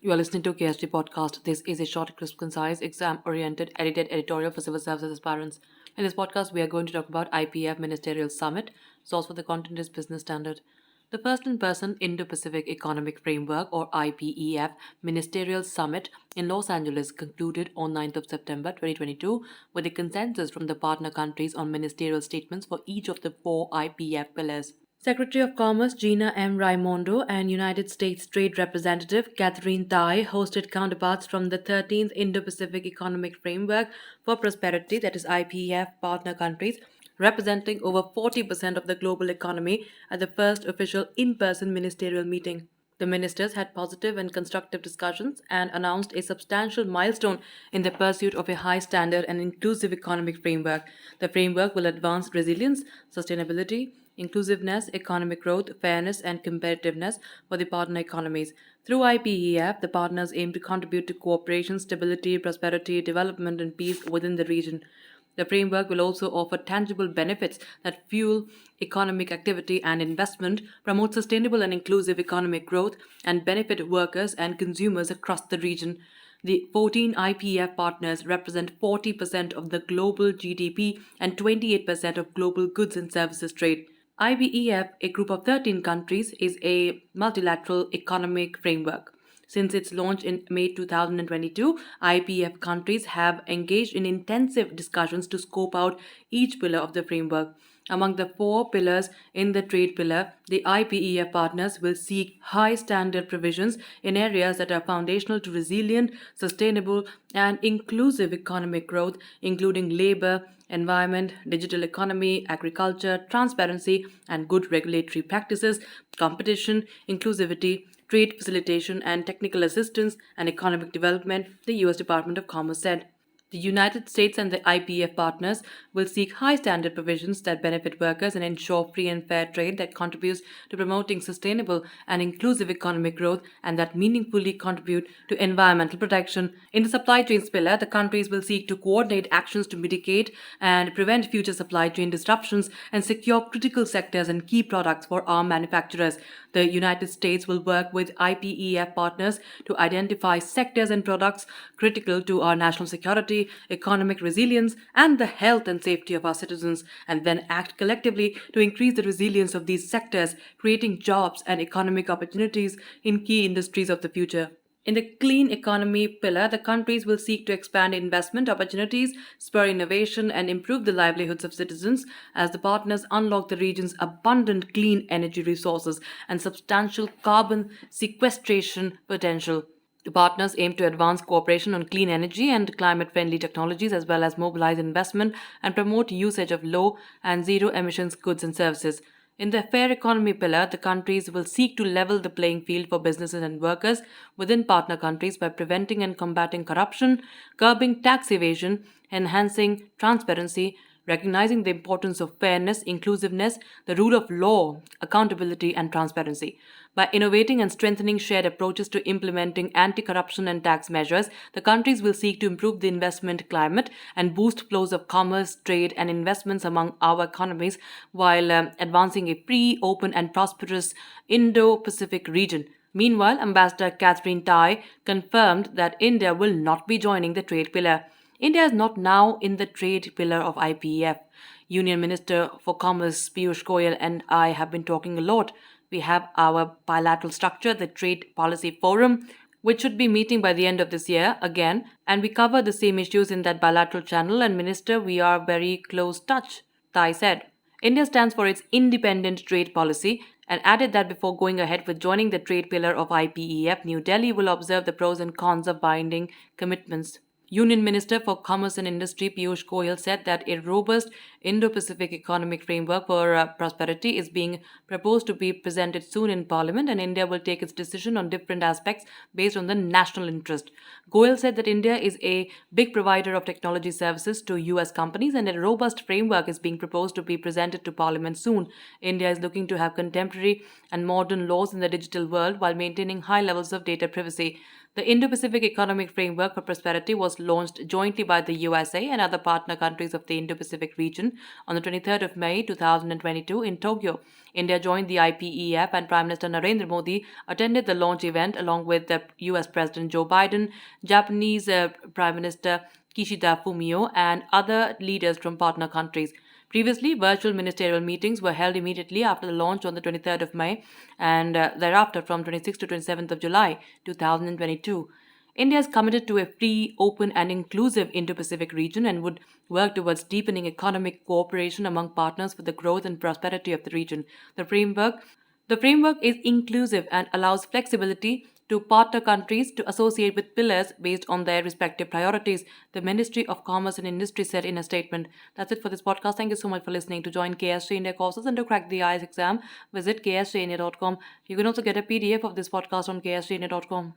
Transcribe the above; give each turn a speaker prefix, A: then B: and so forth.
A: You are listening to KSG Podcast. This is a short, crisp, concise, exam-oriented, edited editorial for civil services aspirants. In this podcast, we are going to talk about IPEF Ministerial Summit. Source for the content is Business Standard. The first in-person Indo-Pacific Economic Framework, or IPEF, Ministerial Summit in Los Angeles concluded on 9th of September 2022 with a consensus from the partner countries on ministerial statements for each of the four IPEF pillars. Secretary of Commerce Gina M. Raimondo and United States Trade Representative Catherine Tai hosted counterparts from the 13th Indo-Pacific Economic Framework for Prosperity, that is IPEF, partner countries, representing over 40% of the global economy at the first official in-person ministerial meeting. The ministers had positive and constructive discussions and announced a substantial milestone in the pursuit of a high standard and inclusive economic framework. The framework will advance resilience, sustainability, inclusiveness, economic growth, fairness, and competitiveness for the partner economies. Through IPEF, the partners aim to contribute to cooperation, stability, prosperity, development, and peace within the region. The framework will also offer tangible benefits that fuel economic activity and investment, promote sustainable and inclusive economic growth, and benefit workers and consumers across the region. The 14 IPEF partners represent 40% of the global GDP and 28% of global goods and services trade. IPEF, a group of 13 countries, is a multilateral economic framework. Since its launch in May 2022, IPEF countries have engaged in intensive discussions to scope out each pillar of the framework. Among the four pillars in the trade pillar, the IPEF partners will seek high standard provisions in areas that are foundational to resilient, sustainable, and inclusive economic growth, including labor, environment, digital economy, agriculture, transparency, and good regulatory practices, competition, inclusivity, trade facilitation and technical assistance, and economic development, the U.S. Department of Commerce said. The United States and the IPEF partners will seek high standard provisions that benefit workers and ensure free and fair trade that contributes to promoting sustainable and inclusive economic growth and that meaningfully contribute to environmental protection. In the supply chains pillar, the countries will seek to coordinate actions to mitigate and prevent future supply chain disruptions and secure critical sectors and key products for arm manufacturers. The United States will work with IPEF partners to identify sectors and products critical to our national security, economic resilience, and the health and safety of our citizens, and then act collectively to increase the resilience of these sectors, creating jobs and economic opportunities in key industries of the future. In the clean economy pillar, the countries will seek to expand investment opportunities, spur innovation, and improve the livelihoods of citizens as the partners unlock the region's abundant clean energy resources and substantial carbon sequestration potential. The partners aim to advance cooperation on clean energy and climate-friendly technologies as well as mobilize investment and promote usage of low and zero emissions goods and services. In the fair economy pillar, the countries will seek to level the playing field for businesses and workers within partner countries by preventing and combating corruption, curbing tax evasion, enhancing transparency, recognizing the importance of fairness, inclusiveness, the rule of law, accountability, and transparency. By innovating and strengthening shared approaches to implementing anti-corruption and tax measures, the countries will seek to improve the investment climate and boost flows of commerce, trade, and investments among our economies while advancing a free, open, and prosperous Indo-Pacific region. Meanwhile, Ambassador Catherine Tai confirmed that India will not be joining the trade pillar. India is not now in the trade pillar of IPEF. Union Minister for Commerce Piyush Goyal and I have been talking a lot. We have our bilateral structure, the Trade Policy Forum, which should be meeting by the end of this year again, and we cover the same issues in that bilateral channel. And Minister, we are very close touch, Tai said. India stands for its independent trade policy and added that before going ahead with joining the trade pillar of IPEF, New Delhi will observe the pros and cons of binding commitments. Union Minister for Commerce and Industry Piyush Goyal said that a robust Indo-Pacific Economic Framework for Prosperity is being proposed to be presented soon in Parliament, and India will take its decision on different aspects based on the national interest. Goyal said that India is a big provider of technology services to US companies, and a robust framework is being proposed to be presented to Parliament soon. India is looking to have contemporary and modern laws in the digital world while maintaining high levels of data privacy. The Indo-Pacific Economic Framework for Prosperity was launched jointly by the USA and other partner countries of the Indo-Pacific region on the 23rd of May 2022 in Tokyo. India joined the IPEF and Prime Minister Narendra Modi attended the launch event along with the US President Joe Biden, Japanese Prime Minister Kishida Fumio, and other leaders from partner countries. Previously, virtual ministerial meetings were held immediately after the launch on the 23rd of May and thereafter from 26th to 27th of July 2022. India is committed to a free, open, and inclusive Indo Pacific region and would work towards deepening economic cooperation among partners for the growth and prosperity of the region. The framework the framework is inclusive and allows flexibility to partner countries to associate with pillars based on their respective priorities, the Ministry of Commerce and Industry said in a statement. That's it for this podcast. Thank you so much for listening. To join KSG India courses and to crack the IELTS exam, visit ksgindia.com. You can also get a PDF of this podcast on ksgindia.com.